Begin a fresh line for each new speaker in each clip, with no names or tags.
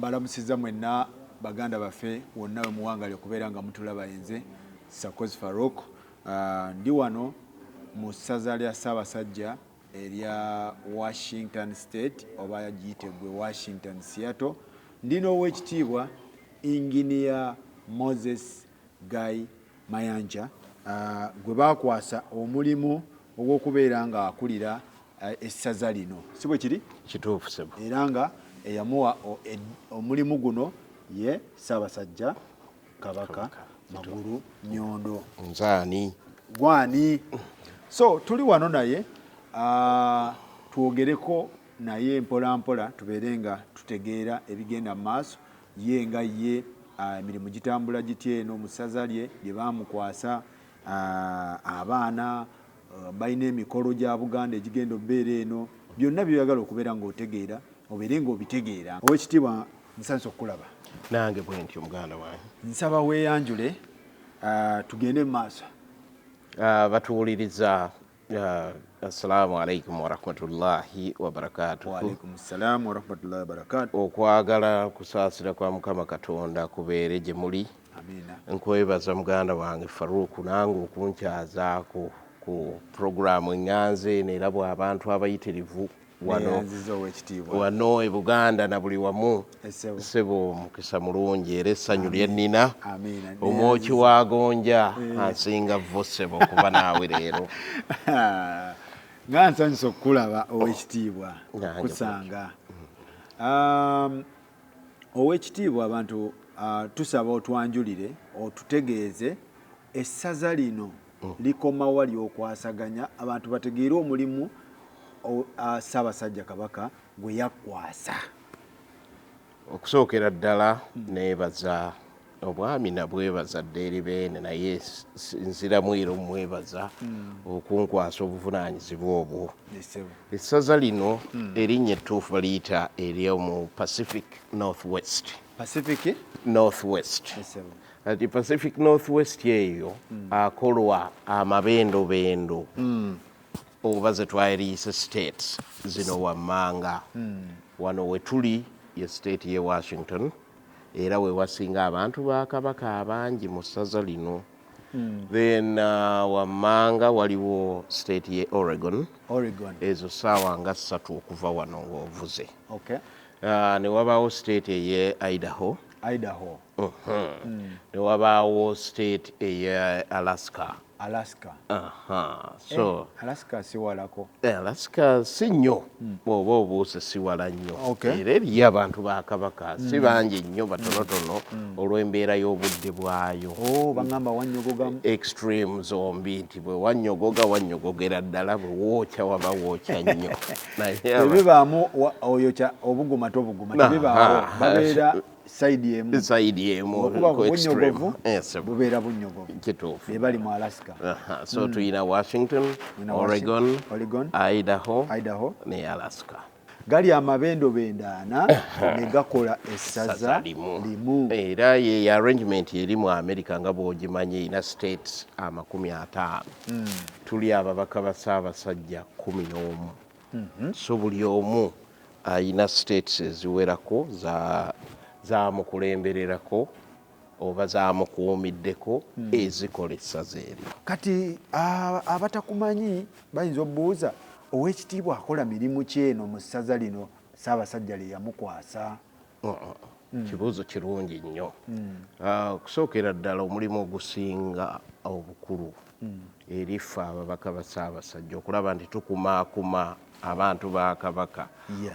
mbalamusiza mwenna baganda baffe wonna we muwangali okubeera nga mutulaba enze Sakozi Farouk ndi wano mu ssaza lya Ssaabasajja erya Washington State oba giyite gwe Washington Seattle. Ndina Owekitiibwa Engineer Moses Ggayi Mayanja gwe bakwasa omulimu ogw'okubeera nga akulira essaza lino. Si bwe kiri?
Kituufu sebo.
Era nga eyamuwa omulimu guno ye Ssaabasajja Kabaka Magulu Nyondo.
Nzaani.
Gwani. So tuli wano naye twogereko naye mpola mpola tubeere nga tutegeera ebigenda mu maaso ye nga ye emirimu gitambula gitya eno mu ssaza lye gye baamukwasa abaana balina emikolo gya Buganda egigenda obbeera eno byonna byoyagala okubeera ng'otegeera obeere ng'obitegeera. Owekitiibwa nsanyusa okukulaba.
Nange bwe ntyo muganda wange.
Nsaba weeyanjule tugende mu maaso.
Batuwuliriza assalamu alaikum warahmatullahi wabarakatuh.
Wa alaikum salaam warahmatullahi wabarakatuh.
Okwagala kusaasira kwa Mukama Katonda kubeere gye muli.
Amina.
Nkwebaza muganda wange Farouk nange okunkyazaako ku programu enganze nerabwa abantu abayitirivu wano e Buganda na buli wamu. Sebo mukisa mulungi era essanyu lye nnina omwoki wagonja ansinga vvo sebo okuba naawe leero.
Nga nsanyusa okukulaba Owekitiibwa kusanga. Owekitiibwa abantu tusaba otwanjulire otutegeeze essaza lino likoma wali okwasaganya abantu bategeere omulimu Ssaabasajja Kabaka gwe yakwasa.
Okusookera ddala neebaza obwami nabwebaza ddeeri beene naye nziramu era omwebaza okunkwasa obuvunaanyizibwa obwo. Essaza lino erinnya ettuufu baliyita ery'omu Pacific Northwest.
Pacific
Northwest. Ati Pacific Northwest eyo akolwa amabendobendo oba ze twayiriisa states zino wammanga. Wano we tuli ye state ye Washington era we wasinga abantu ba Kabaka abangi mu ssaza lino. Then wammanga waliwo state ye Oregon. Ezo ssaawa nga 3 okuva wano ng'ovuze. Ne wabaawo state eye Idaho. Ne wabaawo state eye Alaska. So
Alaska si walako.
Alaska si nnyo bw'oba obuuse si wala nnyo. Era eriyo abantu ba Kabaka si bangi nnyo batonotono olw'embeera y'obudde bwayo.
Bagamba wannyogogamu.
Extreme zombi nti bwe wannyogogera ddala bwe wookya waba wookya nnyo.
Tebibaamu oyokya obuguma tobuguma tebibaawo babeera saidi emu
ku extreme
bubeera bunnyogovu.
Kituufu.
Be bali mu Alaska.
So tuyina Washington, Oregon, Idaho ne Alaska.
Gali amabendobendo ana ne gakola essaza limu.
Era ye arrangement eri mu America nga bw'ogimanyi erina states 50. Tuli ababaka ba Ssaabasajja 11. So buli omu ayina states eziwerako zaamukulembererako oba zaamukuumiddeko ezikola essaza eryo.
Kati abatakumanyi bayinza obuuza Owekitiibwa akola mirimu ki eno mu ssaza lino Ssaabasajja lye yamukwasa?
Kibuuzo kirungi nnyo. Okusookera ddala omulimu ogusinga obukulu eri ffe ababaka ba Ssaabasajja okulaba nti tukumaakuma abantu ba Kabaka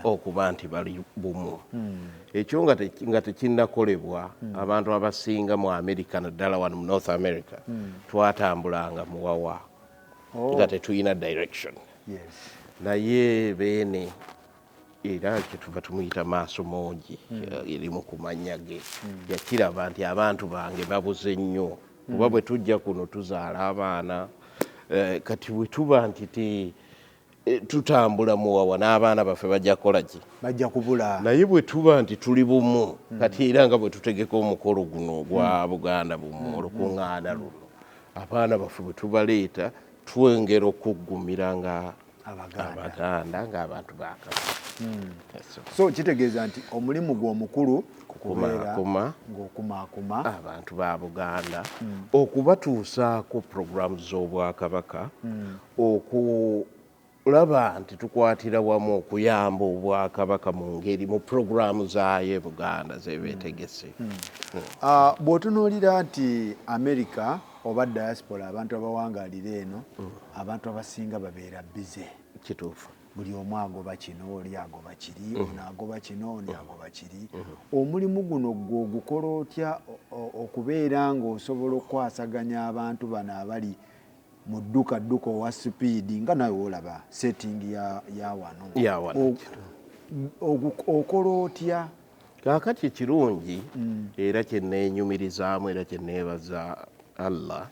okuba nti bali bumu. Ekyo nga tekinnakolebwa abantu abasinga mu America naddala wano mu North America twatambulanga muwawa nga tetulina direction. Naye beene era kyetuva tumuyita maaso mongi eri mu kumanya ge yakiraba nti abantu bange babuze nnyo kuba bwe tujja kuno tuzaala abaana kati bwe tuba nti tutambula muwawa n'abaana baffe bajja kukola ki?
Bajja kubula.
Naye bwe tuba nti tuli bumu kati era nga bwe tutegeka omukolo guno gwa Buganda bumu olukuŋŋaana luno abaana baffe bwe tubaleeta twengera okuggumira nga Abaganda ng'abantu ba Kabaka.
So kitegeeza nti omulimu gw'omukulu kubeera ng'okumaakuma
abantu ba Buganda okubatuusaako programu z'Obwakabaka okulaba nti tukwatira wamu okuyamba Obwakabaka mu ngeri mu programu zaayo Buganda zebeetegese.
Bw'otunuulira nti America oba diaspora abantu abawangaalira eno abantu abasinga babeera bize.
Kituufu.
Buli omu agoba kino oli agoba kiri ono agoba kino oli agoba kiri. Omulimu guno gwo gukola otya okubeera ng'osobola okwasaganya abantu bano abali mu dduka owa sipiidi nga nawe olaba setting ya wano okola otya?
Kaakati ekirungi era kye neenyumirizaamu era kye neebaza Allah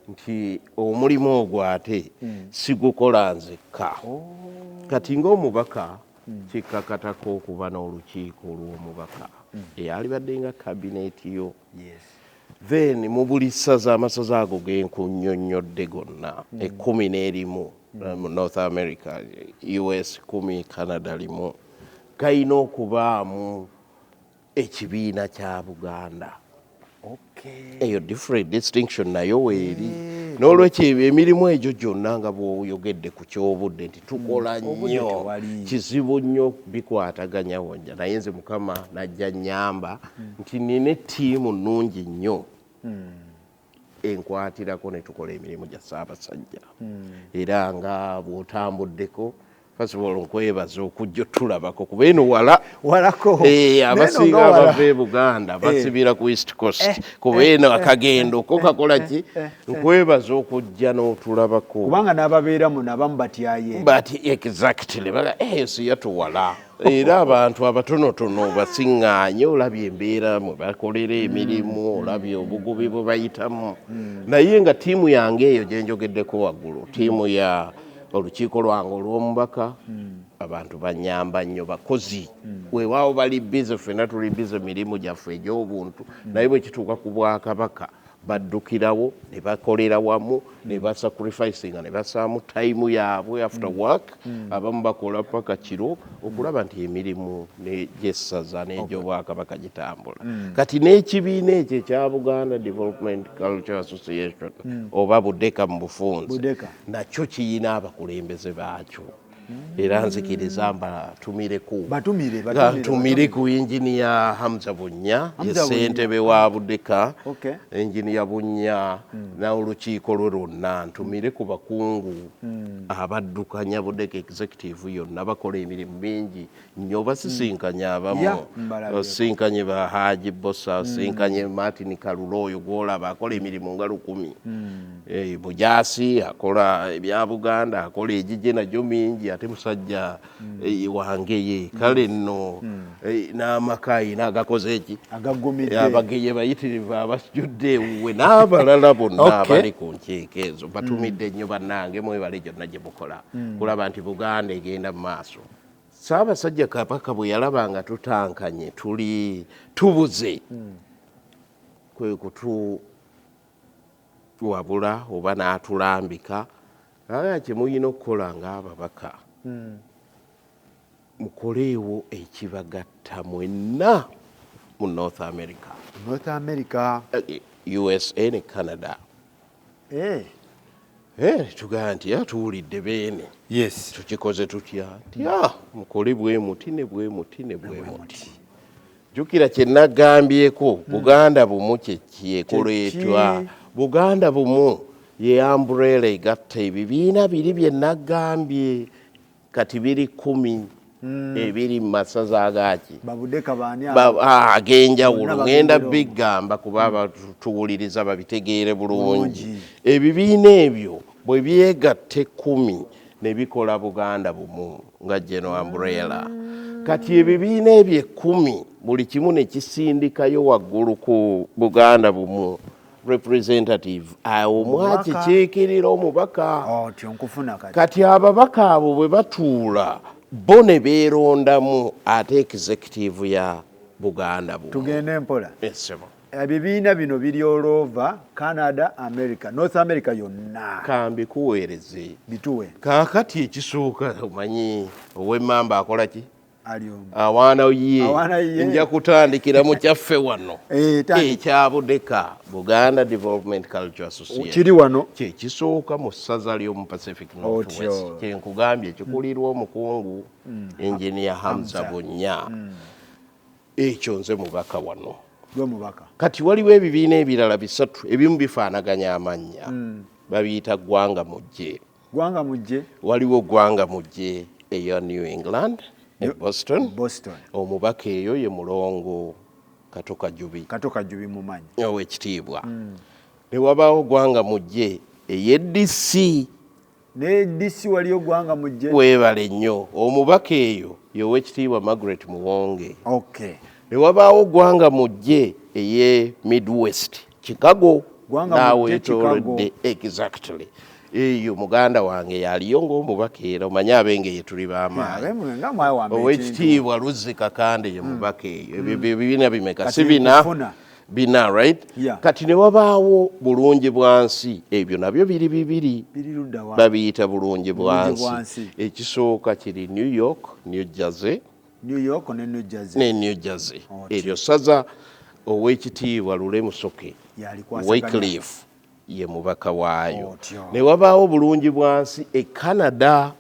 nti omulimu ogwo ate sigukola nzekka. Kati ng'omubaka kikkakatako okuba n'olukiiko olw'omubaka eyalibadde nga kabineeti yo. Then mu buli ssaza amasaza ago genkunnyonnyodde gonna 11 mu North America, US 10, Canada 1 gayina okubaamu ekibiina kya Buganda. Eyo different distinction nayo weeri. N'olwekyo emirimu egyo gyonna nga bw'oyogedde ku ky'obudde nti tukola nnyo kizibu nnyo bikwataganya wonja naye nze Mukama najja nnyamba nti nina ettiimu nnungi nnyo enkwatirako ne tukola emirimu gya Ssaabasajja. Era nga bw'otambuddeko first of all nkwebaza okujja tulabako kuba eno walako abasinga abava e Buganda basibira ku East Coast kuba eno akagendo ko kakola ki nkwebaza okujja n'otulabako
kubanga n'ababeeramu nabamu batyaye
exactly si yatuwala era abantu abatonotono basiŋŋaanye olabye embeera mwe bakolera emirimu olabye obugubi bwe bayitamu naye nga ttiimu yange eyo gye njogeddeko waggulu ttiimu ya olukiiko lwange olw'omubaka abantu banyamba nnyo bakozi weewaawo bali bize ffenna tuli bize mirimu gyaffe egy'obuntu naye bwe kituuka ku Bwakabaka baddukirawo ne bakolera wamu ne basacrificinga ne basaamu tayimu yaabwe after work abamu bakola paka kiro okulaba nti emirimu gy'essaza n'egy'Obwakabaka gitambula. Kati n'ekibiina ekyo ekya Buganda Development Culture Association oba BUDECA mu bufunze nakyo kiyina abakulembeze baakyo. Era nzikiriza batumire ku Engineer Hamza Bunya ye ssentebe wa BUDECA Engineer Bunya n'olukiiko lwe lwonna ntumire ku bakungu abaddukanya BUDECA executive yonna bakola emirimu mingi nnyo basisinkanya abamu basinkanye ba Haji Bossa sinkanye Martin Kalulo oyo gwolaba akola emirimu nga 10 Bujasi akola ebya Buganda akola egijje nagyo mingi ate musajja wange ye kale nno n'amakayi n'agakoze eki abageye bayitirivu abasujudde we n'abalala bonna abali ku nkyeka ezo batumidde nnyo bannange mwebale gyonna gye mukola kulaba nti Buganda egenda mu maaso. Ssaabasajja Kabaka bwe yalaba nga tutankanye tuli tubuze kwe kutuwabula oba n'atulambika kye muyina okukola ng'ababaka mukoleewo ekibagatta mwenna mu North America USA ne Canada. Tugamba nti tuwulidde beene tukikoze tutya nti mukole bwe muti ne bwe muti ne bwe muti. Jjukira kye nagambyeko Buganda bumu kyekoleetwa Buganda bumu ye umbrella egatta ebibiina biri bye nagambye kati biri 10 ebiri mu masaza agaki ag'enjawulo ngenda bigamba kuba tuwuliriza babitegeere bulungi. Ebibiina ebyo bwe byegatte 10 ne bikola Buganda bumu nga general umbrella. Kati ebibiina ebyo 10 buli kimu ne kisindikayo waggulu ku Buganda bumu representative omwakikiikirira omubaka. Kati ababaka abo bwe batuula bo ne beerondamu ate executive ya Buganda bumu.
Tugende mpola. Ebibiina bino biri all over Canada, America, North America yonna.
Kambi kuweereze
bituwe.
Kaakati ekisooka omanyi ow'emmamba akola ki? awaana ye nja kutandikira mu kyaffe wano ekya Budeka Buganda Development Culture Association
kiri wano
kyekisooka mu ssaza ly'omu Pacific Northwest kyenkugambye kikulirwa omukungu Engineer Hamza Bunnya ekyo nze mubaka wano kati waliwo ebibiina ebirala bisatu ebimu bifaanaganya amannya babiyita ggwanga mujje waliwo ggwanga mujje eya New England Boston omubaka eyo ye mulongo Katoka Jubi
mumanyi
Owekitiibwa ne wabaawo ggwanga mujje ey'EDC
ne DC waliyo ggwanga mujje
weebale nnyo omubaka eyo ye Owekitiibwa Margaret Muwonge ne wabaawo ggwanga mujje eye Midwest Chicago naawe etolodde exactly eyo muganda wange yaliyo ng'omubaka era omanyi abenge ye tuli b'amaanyi Owekitiibwa Luzzi Kakande ye mubaka eyo ebyo bibiina bimeka si bina right kati ne wabaawo bulungi bwansi ebyo nabyo biri bibiri babiyita bulungi bwansi ekisooka kiri New York New Jersey ne New Jersey eryo ssaza Owekitiibwa Lule Musoke Wycliffe ye mubaka waayo ne wabaawo bulungi bwansi Canada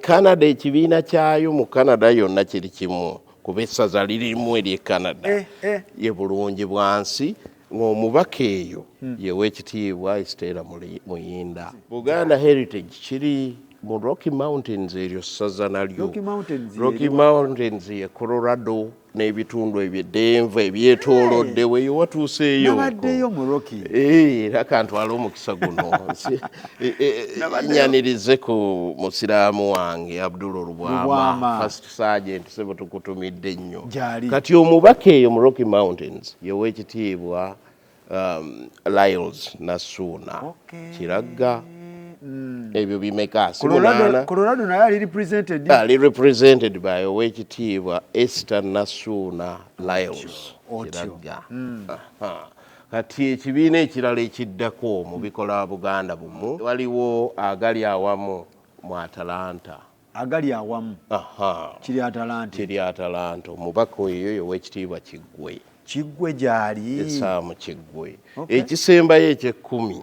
Canada ekibiina kyayo mu Canada yonna kiri kimu kuba essaza lirimu eri Canada ye bulungi bwansi ng'omubaka eyo ye Owekitiibwa Esther Muyinda Buganda Heritage kiri mu Rocky Mountains eryo ssaza nalyo Rocky Mountains ye Colorado n'ebitundu ebyo Denver ebyetoolodde weyo watuuseeyo
nabaddeyo mu Rocky
era kantwala omukisa guno nyanirize ku musiraamu wange Abdul Olubwama First Sergeant sebo tukutumidde nnyo kati omubaka eyo mu Rocky Mountains ye Owekitiibwa Lyles Nassuuna Kiragga ebyo bimeka
Colorado naye ali
represented by Owekitiibwa Esther Nassuuna Lyles Kiragga kati ekibiina ekirala ekiddako mu bikola Buganda BUMU waliwo agali awamu mu Atalanta kiri Atalanta omubaka oyo Owekitiibwa Kiggwe
gyali
esaamu Kiggwe ekisembayo eky'ekkumi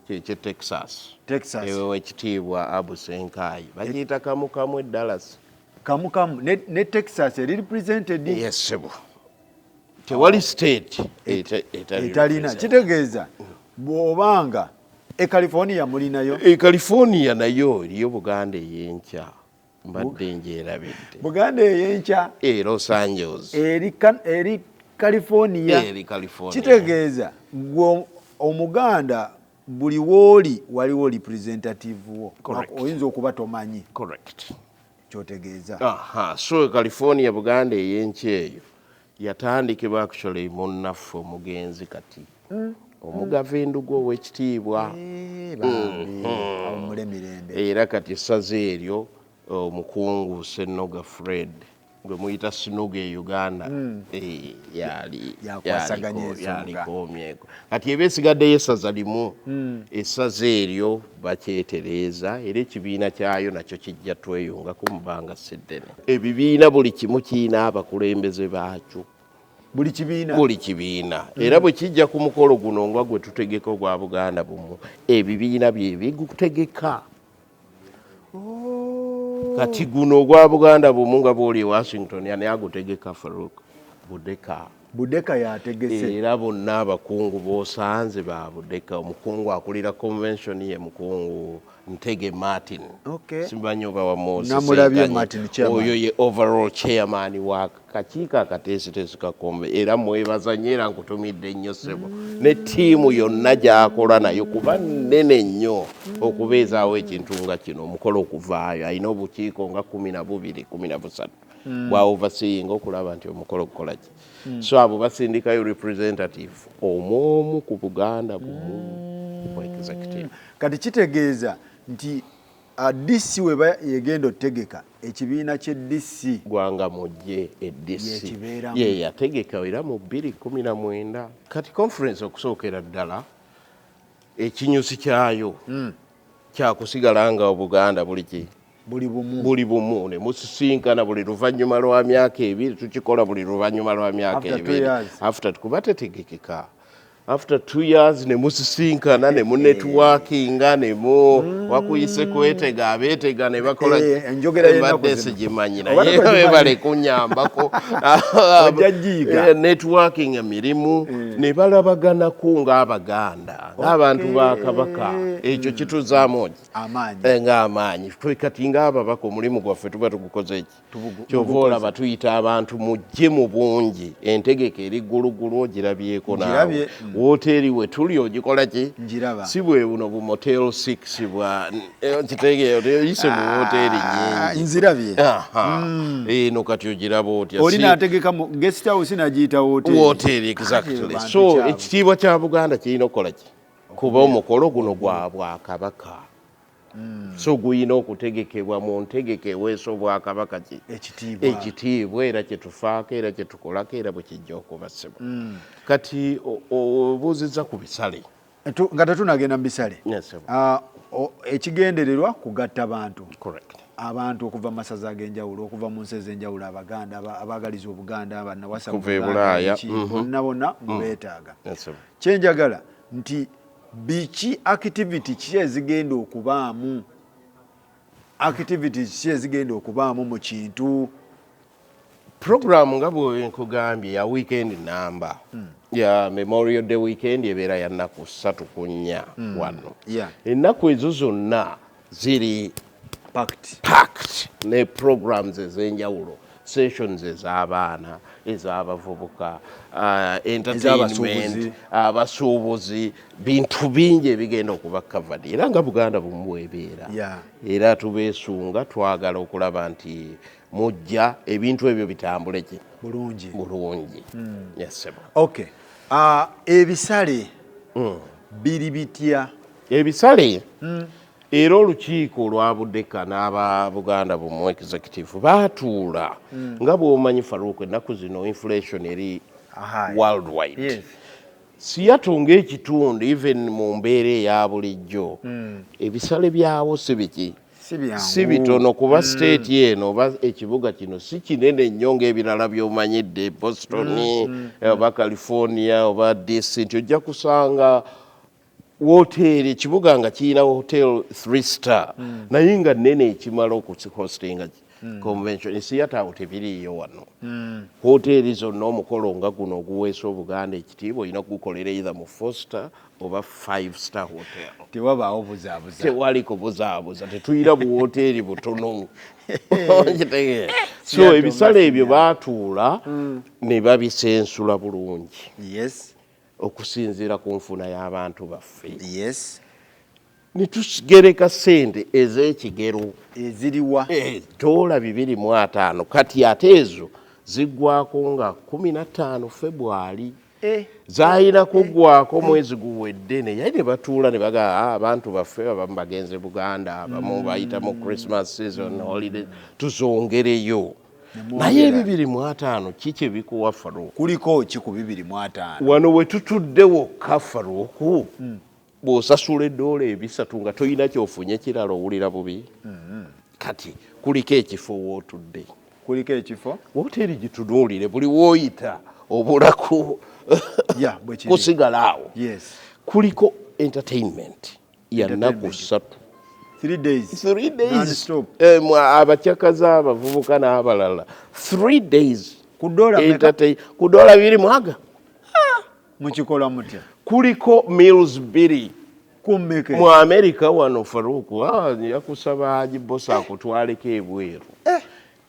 kyekye Texas Owekitiibwa Abu Senkai bagiyita kamukamu Dallas
ne Texas eri represented
yes tewali state
etalina kitegeeza bw'obanga California mulinayo
California nayo eriyo Buganda ey'enkya mbadde njerabidde
Buganda ey'enkya
Los Angeles
eri California kitegeeza omuganda buli wooli waliwo representative wo oyinza okuba tomanyi kyotegeeza
so California Buganda ey'enkya eyo yatandikibwa actually munnaffe omugenzi kati omugavendugu Owekitiibwa era kati essaza eryo omukungu Ssennoga Fred gwe muyita Sinuga e Uganda yalikomyeko kati eba esigaddeyo essaza limu essaza eryo bakyetereeza era ekibiina kyayo nakyo kijja tweyungako mu bbanga sseddene ebibiina buli kimu kiina abakulembeze baakyo
buli
kibiina era bwe kijja ku mukolo guno nga gwe tutegeka ogwa Buganda BUMU ebibiina bye bigutegeka kati guno ogwa Buganda BUMU nga bw'oli e Washington ani agutegeka Farouk Budeka
yategese
era bonna abakungu b'osanze ba Budeka omukungu akulira convention ye mukungu Ntege Martin simbanyi oba wa Moses oyo ye overall chairman wa kakiiko akateesiteesi kakombe era mwebaza nnyo era nkutumidde nnyo ssebo ne ttiimu yonna gy'akola nayo kuba nnene nnyo okubeezaawo ekintu nga kino omukolo okuvaayo alina obukiiko nga 12 13 bwa overseeing okulaba nti omukolo gukola ki so abo basindikayo representative omwomu ku Buganda BUMU executive
kati kitegeeza nti DC weba yegenda otegeka ekibiina kye DC
gwanga mujje DC ye yategeka era mu 2019 kati conference okusookera ddala ekinyusi kyayo kyakusigala nga Obuganda buli bumu ne musisinkana buli luvannyuma lwa myaka 2 tukikola buli luvannyuma lwa myaka 2 after kuba tetegekeka after 2 years ne musisinkana ne mu networkinga ne mu wakuyise kwetega abeetega ne bakola
enjogera
y'ennaku zimanyira yewe bale kunyambako networking emirimu ne balabagana ku ng'Abaganda ng'abantu ba Kabaka ekyo kituzaamu ng'amaanyi kati ng'ababaka omulimu gwaffe tuba tugukoze eki kyova olaba tuyita abantu mujje mu bungi entegeka eri ggulugulu ogirabyeko naawe woteeri we tuli ogikola ki si bwe buno bu motel 6 bwa kitegeero oyise mu woteeri nyingi
nzirabye
eno kati ogiraba otya
olina ategeka mu guest house n'agiyita
woteeri exactly so ekitiibwa kya Buganda kirina okukola ki kuba omukolo guno gwa Bwakabaka so guyina okutegekebwa mu ntegeke weeso Bwakabaka ki ekitiibwa era kyetufaako era kyetukolako era bwe kijja okubasibwa kati obuuzizza ku bisale
nga tetunagenda mu bisale ekigendererwa kugatta abantu okuva mu masaza ag'enjawulo okuva mu nsi ez'enjawulo Abaganda abaagaliza Obuganda bannawasa bonna bonna mubeetaaga kyenjagala nti biki activity ki ezigenda okubaamu mu kintu
program nga bwe nkugambye ya weekend number ya Memorial Day weekend ebeera ya nnaku 3 ku 4 wano ennaku ezo zonna ziri packed ne programs ez'enjawulo sessions ez'abaana ez'abavubuka entertainment abasuubuzi bintu bingi ebigenda okuba covered era nga Buganda bumu bwebeera era tubeesunga twagala okulaba nti mujja ebintu ebyo bitambule ki bulungi
okay ebisale biri bitya
ebisale era olukiiko olwabudeka n'aba Buganda bumu executive baatuula nga bw'omanyi Faruku ennaku zino inflation eri worldwide siyatunga ekitundu even mu mbeera eya bulijjo ebisale byawo si bitono kuba state eno oba ekibuga kino si kinene nnyo ng'ebirala by'omanyidde Boston oba California oba DC nti ojja kusanga woteeri ekibuga nga kirina hotel 3 star naye nga nnene ekimala okuhostinga convention esiyata awo tebiriiyo wano hoteeri zonna omukolo nga guno oguweesa Obuganda ekitiibwa olina okugukolera either mu 4 star oba 5 star hotel
tewabaawo buzaabuza
tewali kubuzaabuza tetuyina buwoteeri butono so ebisale ebyo baatuula ne babisensula bulungi okusinziira ku nfuna y'abantu baffe ne tugereka ssente ez'ekigero
eziriwa
$250 kati ate ezo ziggwako nga 15 February zaalina kuggwako mwezi guwedde naye ne batuula ne bagamba abantu baffe abamu bagenze Buganda abamu bayita mu Christmas season holiday tuzongereyo naye 250 kiki bikuwa Faruku
kuliko ki ku 250
wano we tutuddewo ka Faruku bw'osasula $3 nga toyina kyofunye kirala owulira bubi kati kuliko ekifo wootudde woteeri gitunuulire buli wooyita obulaku kusigala awo kuliko entertainment ya nnaku 3 3 days abakyakaza abavubuka n'abalala 3 days ku dola 2 mwaga
mukikola mutya
kuliko meals 2 mu America wano Faruku yakusaba Haji Bosa akutwaleko ebweru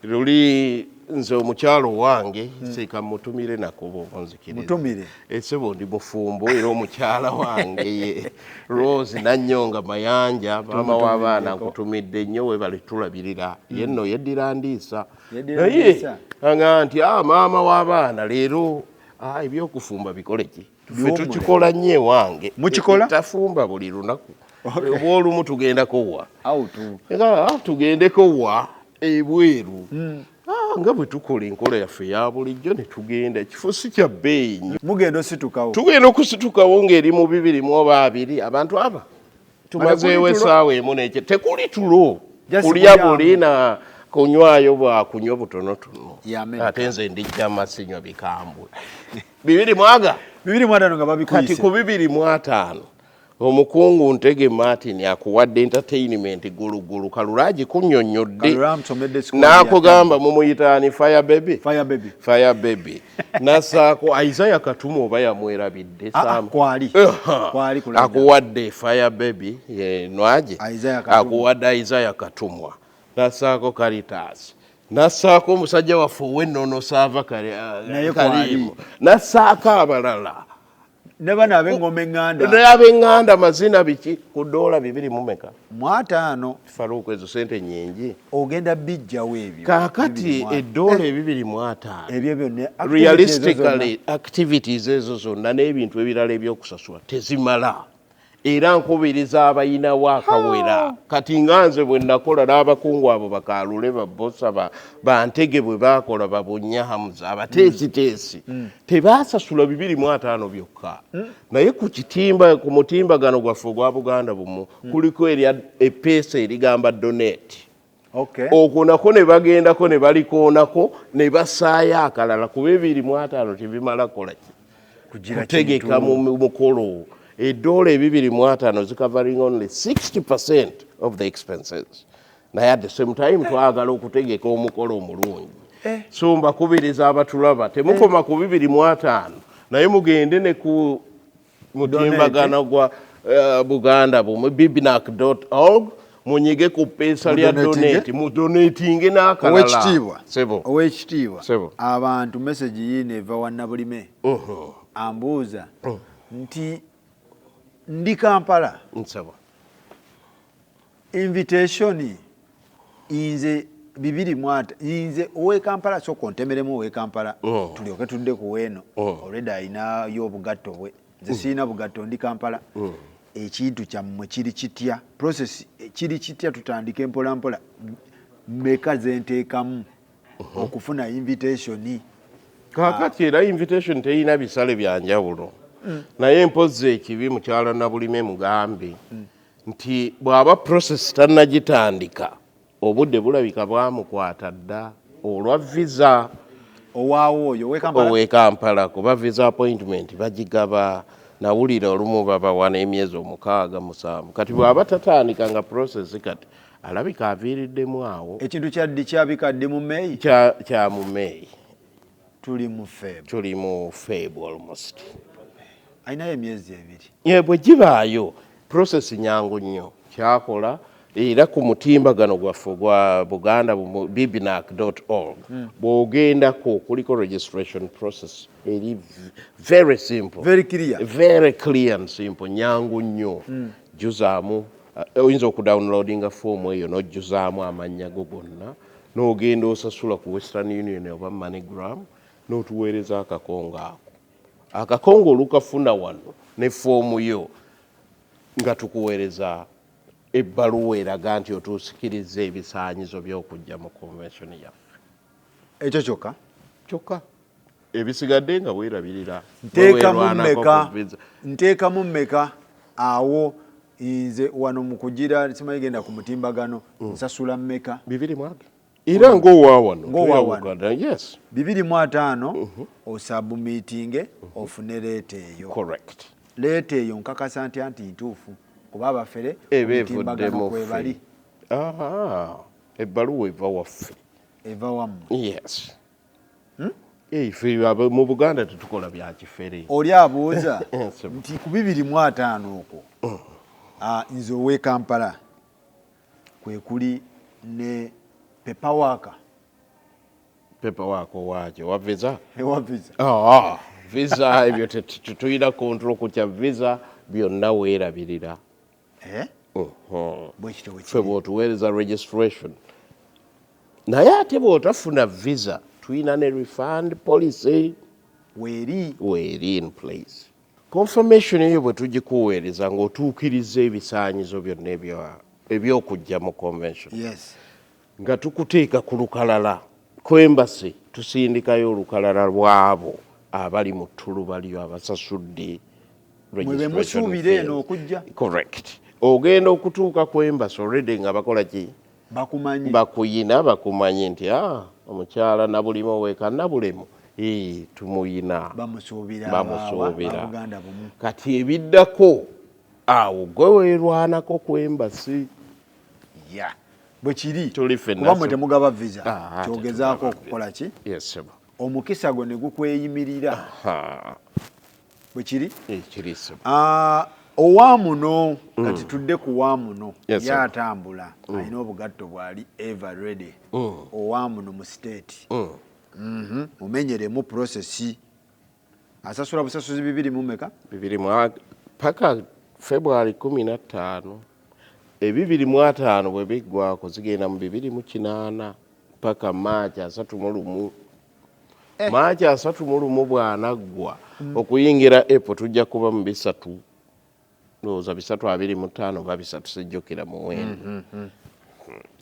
luli nze omukyalo wange seka mutumire nakubo onzikirire esebo ndi mufumbo era omukyala wange ye Rose Nanyonga Mayanja mama w'abaana nkutumidde nnyo we bali tulabirira yenno yeddira ndiisa naye anga nti maama w'abaana leero ebyokufumba bikole ki ffe tukikola nnyo wange tafumba buli lunaku oba olumu tugendako wa tugendeko wa ebweru nga bwe tukola enkola yaffe ya bulijjo ne tugenda ekifo si kya bbeeyi nnyo
mugenda ositukawo
tugenda okusitukawo ng'eri mu 2 oba 2 abantu aba tumazeewo essaawa emu n'ekye tekuli tulo kulya buli na kunywayo bwakunywa butonotono ate nze ndijja masinywa bikambwe
205 nga babikuyise
kati ku 205 omukungu Ntege Martin akuwadde entertainment gulugulu kalulaji kunnyonnyodde n'akugamba mumuyitaani fire baby nassaako Isaiah Katumo oba yamwerabidde akuwadde fire baby yenwaje akuwadde Isaiah Katumwa nassaako Caritas nassaako omusajja waffe ow'ennono Saava Kalimu nassaako abalala
nebana abengoma enganda
abenganda mazina biki ku $205 Faruku ezo sente nyingi
ogenda bijjawo ebyo
kakati $205 ebyo byonna realistically activities ezo zonna n'ebintu ebirala ebyokusasula tezimala era nkubiriza abayinawo akawera kati nganze bwe nakola n'abakungu abo bakalule babbosa bantege bwe bakola babunya Hamza abateesiteesi tebaasasula 205 byokka naye ku mutimbagano gwaffe ogwa Buganda BUMU kuliko epeesa erigamba donate okwo nako ne bagendako ne balikoonako ne basaayo akalala ku 205 tebimala kola kutegeka mu mukolo $205 is covering only 60% of the expenses. Naye at the same time twagala okutegeka omukolo omulungi. So mbakubiriza abatulaba temukoma ku 205 naye mugende ne ku mutimbagano gwa Buganda BUMU bibinac.org munyige ku pesa lya donate mu donating n'akalala.
Owekitiibwa abantu message yine eva wannabulime ambuuza nti ndi Kampala invitation inze 205 inze owe Kampala so kontemeremu owe Kampala tulioke tudde ku weno already ayina yo bugatto bwe nze sina bugatto ndi Kampala ekintu kyammwe kiri kitya process kiri kitya tutandike mpola mpola meka zenteekamu okufuna invitation
kakati era invitation teyina bisale byanjawulo naye mpoze ekibi mukyala Nabulime mugambe nti bw'aba process tannagitandika obudde bulabika bwamukwata dda olwa visa
owaawo oyo
owe Kampala kuba visa appointment bagigaba nawulira olumu babawa n'emyezi 6-7 kati bw'aba tatandika nga process kati alabika aviiriddemu awo
ekintu kyaddi kyabikadde mu May
kya mu May
tuli mu
Feb almost
ayinayo emyezi 2
bwe gibaayo process nyangu nnyo kyakola era ku mutimbagano gwaffe gwa Buganda bibinac.org bw'ogendako kuliko registration process eri very simple very clear and simple nyangu nnyo juzaamu oyinza okudownloadinga foomu eyo n'ojjuzaamu amannya go gonna n'ogenda osasula ku Western Union oba MoneyGram n'otuweereza akakongo ako akakongo olukafuna wano ne foomu yo nga tukuweereza ebbaluwa eraga nti otuusikiriza ebisaanyizo by'okujja mu convention yaffe
ekyo kyokka
ebisigadde nga weerabirira
nteekamu mmeka awo nze wano mu kugira simanyi genda ku mutimbagano nsasula mmeka
200 era ng'owa wano yes
205 osabumitinge ofune leeta eyo
correct
leeta eyo nkakasa nti ntuufu kuba abafere mutimbagano kwebali
ebbaluwa eva waffe
eva wammwe
yes ife mu Buganda tetukola bya kifere
oli abuuza nti ku 205 okwo nze owe Kampala kwe kuli ne paperwork
owakyo wa visa visa ebyo tetuyina control ku kya visa byonna weerabirira ffe bw'otuweereza registration naye ate bw'otafuna visa tuyina ne refund policy weeri in place confirmation eyo bwe tugikuweereza ng'otuukiriza ebisaanyizo byonna ebyokujja mu convention nga tukuteeka ku lukalala kwembasi tusindikayo olukalala lwabo abali mu ttulu balyo abasasudde
mwe musuubire eno okujja
correct ogenda okutuuka ku embassy already nga bakola ki bakuyina bakumanyi nti omukyala Nabulimo ow'eka Nabulemu tumuyina bamusuubira kati ebiddako awo gwe weerwanako ku embassy
bwe kiri kuba mwe temugaba visa kyogezaako okukola ki omukisa gwo ne gukweyimirira bwe kiri owaamuno kati tudde ku waamuno yatambula alina obugatto bwali ever ready owaamuno mu state mumenyeremu processi asasula busasuzi 2
paka February 15 2,500 bwe biggwako zigenda mu 2,8 paka Maachi 31 Maachi 31 bw'anaggwa okuyingira April tujja kuba mu 3 ndowooza 325 ba 3 sijjukira mu wendo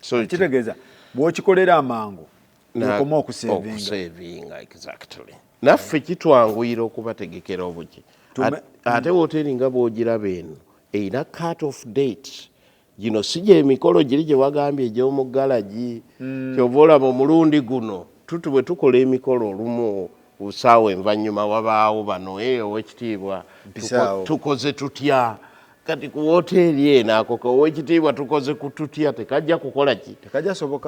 so kitegeeza bw'okikolera amangu okoma okusevinga
exactly naffe kitwanguyira okubategekera obuki ate wooteri nga bw'ogiraba eno erina cut off date gino si gy'emikolo giri gye wagambye egy'omuggalagi kyova olaba omulundi guno tutu bwe tukola emikolo olumu busaawa envannyuma wabaawo bano Owekitiibwa tukoze tutya kati ku woteeri eno ako Owekitiibwa tukoze tutya tekajja kukola ki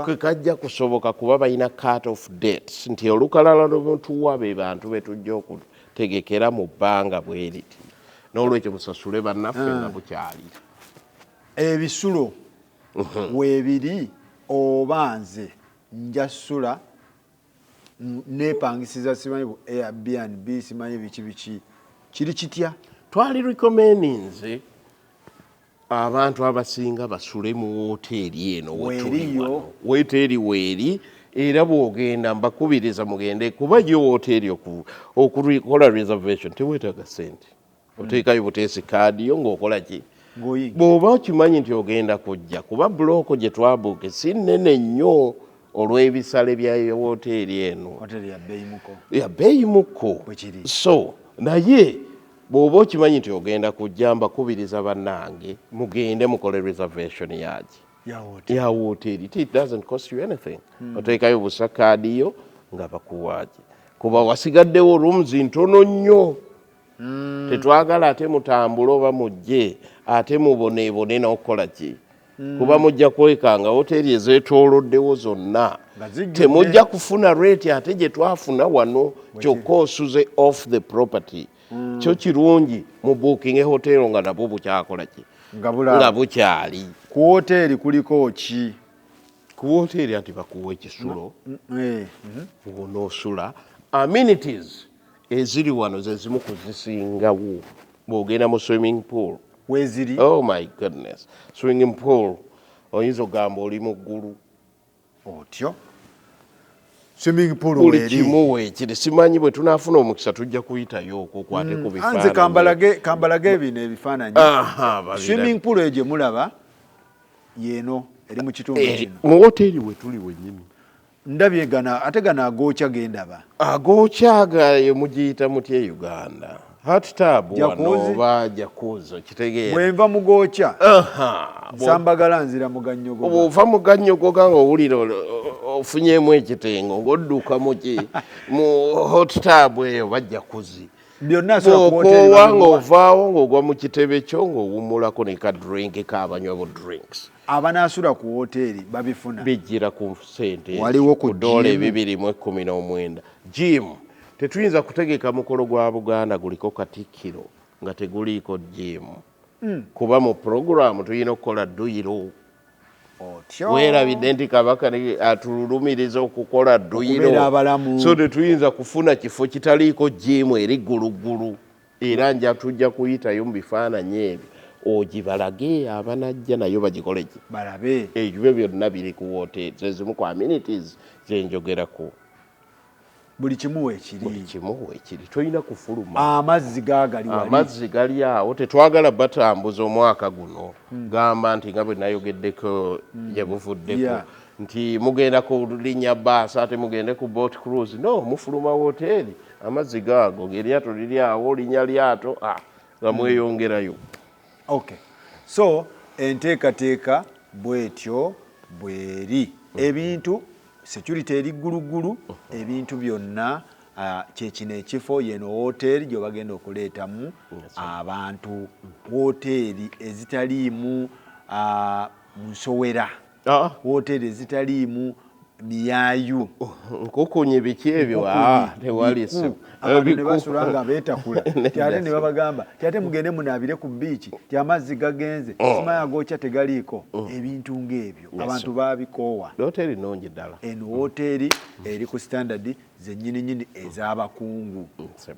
tekajja kusoboka kuba balina cut off dates nti olukalala lwemutuwa be bantu be tujja okutegekera mu bbanga bwe riti n'olwekyo busasule bannaffe nga bukyalira
ebisulo weebiri oba nze njasula nepangisiza simanyi bu Airbnb simanyi biki kiri kitya
twali recommendings abantu abasinga basule mu woteeri eno woteeri weeri era bw'ogenda mbakubiriza mugende kuba yo woteeri okukola reservation teweetaaga sente oteekayo buteesi kaadi yo ng'okola ki bw'oba okimanyi nti ogenda kujja kuba buloko gye twabuuke si nnene nnyo olw'ebisale bya woteeri eno ya bbeeyi muko so naye bw'oba okimanyi nti ogenda kujja mbakubiriza bannange mugende mukole reservation ya woteeri it doesn't cost you anything oteekayo busa kaadi yo nga bakuwaaki kuba wasigaddewo rooms ntono nnyo tetwagala ate mutambule oba mujje ate muboneebone n'okukola ki kuba mujja kwekanga woteeri ezeetooloddewo zonna temujja kufuna rate ate gye twafuna wano kyokka osuze off the property kyo kirungi mu booking hotel nga nabwo bukyakola ki nga bukyali
ku woteeri kuliko ki
ku woteeri anti bakuwa ekisulo onoosula amenities eziri wano ze zimu kuzisingawo bw'ogenda mu swimming pool
weziri
oh my goodness swimming pool oyinza ogamba oli mu ggulu
otyo swimming pool
buli kimu weekiri simanyi bwe tunaafuna omukisa tujja kuyitayo okukwate ku bifaananyi
anze kambalage bino ebifaananyi swimming pool eyo gye mulaba yeeno eri mu kitundu kino
mu woteeri we tuli wennyini
ndabye ate gana agookya gendaba
agookya gayo mugiyita mutya e Uganda hot tub wano oba jakuzo kitegeera
bwenva mugookya sambagala nzira mugannyogoga
oba mugannyogoga ng'owulira ofunyemu ekitengo ng'odduka mu hot tub eyo bajja kuzi
byonna
bw'okoowa ng'ovaawo ng'ogwa mu kitebe kyo ng'owummulako ne ka drink kaabanywa bu drinks
abanaasula ku woteeri babifuna
bijjira ku ssente
waliwo ku
$219 gym tetuyinza kutegeka mukolo gwa Buganda guliko Katikkiro nga teguliiko gym kuba mu program tulina okukola dduyiro weerabidde nti Kabaka atulumiriza okukola dduyiro so tetuyinza kufuna kifo kitaliiko gym eri gguluggulu era nja tujja kuyitayo mu bifaananyi ebyo ogibalage abanajja nayo bagikole ki
balabe
ebyo byonna biri ku woteeri zezimu ku amenities zenjogerako
buli kimu
weekiri tolina kufuluma amazzi gali awo tetwagala batambuza omwaka guno gamba nti nga bwe nayogeddeko yabuvuddeko nti mugenda ku linnya baasa ate mugende ku boat cruise no mufuluma woteeri amazzi gaago ng'eryato liri awo linnya lyato nga mweyongerayo
okay so enteekateeka bwetyo bweri ebintu security eri gulugulu ebintu byonna kyekino ekifo yeno hoteri gye bagenda okuleetamu abantu hoteri ezitaliimu nsowera hoteri ezitaliimu miyayu
nkukunye biki ebyo tewali
abantu ne basula nga beetakula tyate ne babagamba tyate mugende munaabire ku biiki tyamazzi gagenze simaya gokya tegaliiko ebintu ng'ebyo abantu baabikoowa
hoteri nungi ddala
eno hoteri eri ku standard zennyininyini ez'abakungu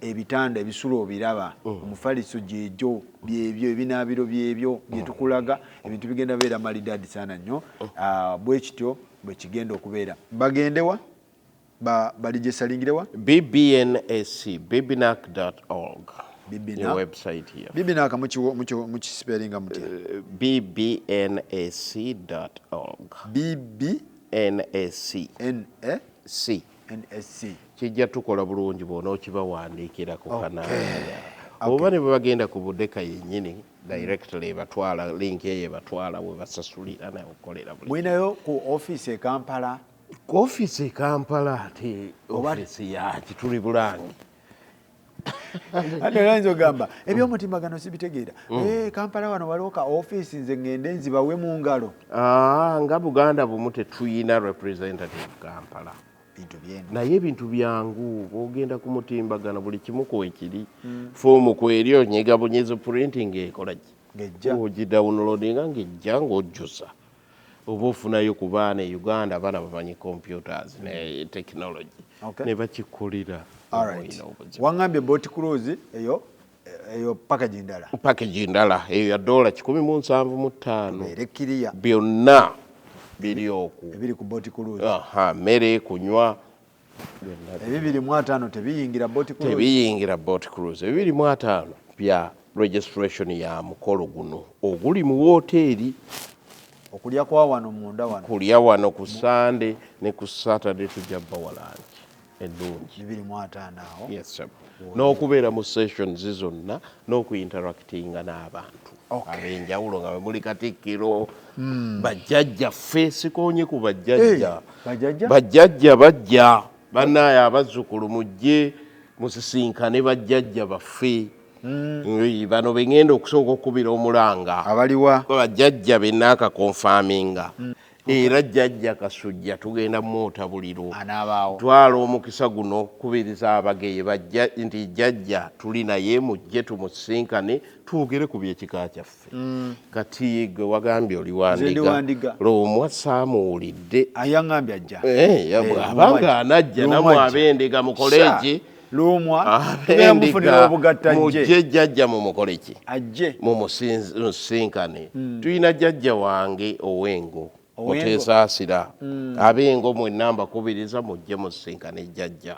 ebitanda ebisulo obiraba omufaliso gyegyo byebyo ebinaabiro byebyo byetukulaga ebintu bigenda beera malidaadi sana nnyo bwe kityo bwe kigenda okubeera bagendewa baligyesalingirewa
BBNAC bibinac.org
Bibina
website here
bibinac mukisipelinga mutya
bbnac.org
NSC
kijja tukola bulungi bwona okibawandiikira ku kanaala oba ne bagenda ku budeka yennyini directly ebatwala link eyo ebatwala we basasulira naye okukolera buli
mwinayo ku office e Kampala
ku office e Kampala ate office yaki tuli Bulange
ate oyinza ogamba ebyomutimbagano sibitegeera Kampala wano waliwo ka office nze ngende nzibawe mu ngalo
nga Buganda bumu tetuyina representative Kampala naye ebintu byangu ogenda ku mutimbagano buli kimu kwekiri foomu kweri onyega bunyezo printing ekola ogidawunulodinga ng'ejja ng'ojjusa oba ofunayo ku baana e Uganda abaana bamanyi computers ne technology ne bakikulira
wangambye boat cruise eyo
package ndala eyo ya $175
erekkiriya
byonna biri oku
ebiri ku boat cruise
mmere kunywa
ebibiri mu 5 tebiyingira
boat cruise ebibiri mu 5 bya registration ya mukolo guno oguli mu hoteri
okulya kwa wano munda wano
kulya wano ku Sunday ne ku Saturday tujja bawalangi ennungi
2 awo
yes sir n'okubeera mu sessions zonna n'okuyinteractinga n'abantu ab'enjawulo nga muli Katikkiro bajjajja ffe sikonye ku bajjajja bajja bannaye abazzukulu mujje musisinkane bajjajja baffe bano bengenda okusooka okukubira omulanga
abaliwa
bajjajja bennaaka konfaminga era jjajja Kasujja tugenda mwotabuliro twala omukisa guno kubiriza abageye bajja nti jjajja tuli naye mujje tumusinkane twogere ku byekika kyaffe kati gwe wagambye oli wandiga lwomwa saamuwulidde
ayangambye ajja
abanga anajja namwe ab'endiga mukoleeki mujje jjajja mumukole ki mumusinkane tulina jjajja wange Owengo muteesaasira ab'engo mwenna mbakubiriza mujje musinkane jjajja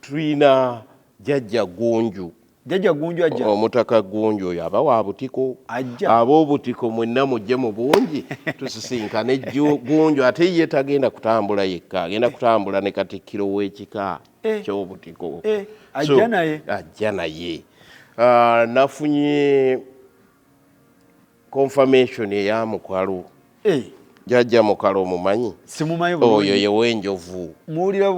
tulina jjajja Gunju
ajja
omutaka Gunju oyo aba wa butiko ab'obutiko mwenna mujje mu bungi tusisinkane Gunju ate ye tagenda kutambula yekka agenda kutambula ne Katikkiro w'ekika ky'obutiko
ajja
naye nafunye confirmation eya mukwalo jjajja Mukalo omumanyi oyo yewenjovu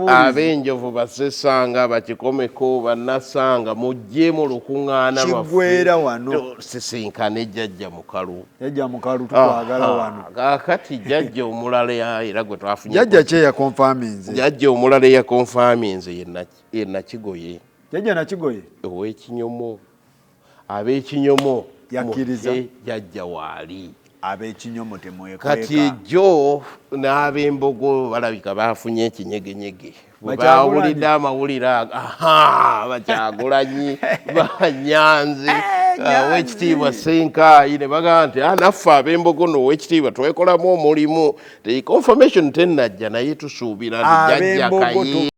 ab'enjovu basesanga bakikomeko bannasanga mujje mu lukuŋŋaana
lwaggweera wano
sisinkane jjajja Mukalo
tukwagala wano
kakati jjajja omulala era gwe twafunye
jjajja
omulala eyakonfaminze ye Nakigoye ow'Ekinyomo ab'Ekinyomo
yakkiriza
jjajja waali
ab'Ekinyomo temwekweka
kati ejjo n'ab'Embogo balabika bafunye ekinyegenyege bawulidde amawulire Bakyagulanyi Banyanzi Owekitiibwa Senkaayi ne bagamba nti naffe ab'Embogo n'Owekitiibwa twekolamu omulimu confirmation tennajja naye tusuubira nti jjajja Kayi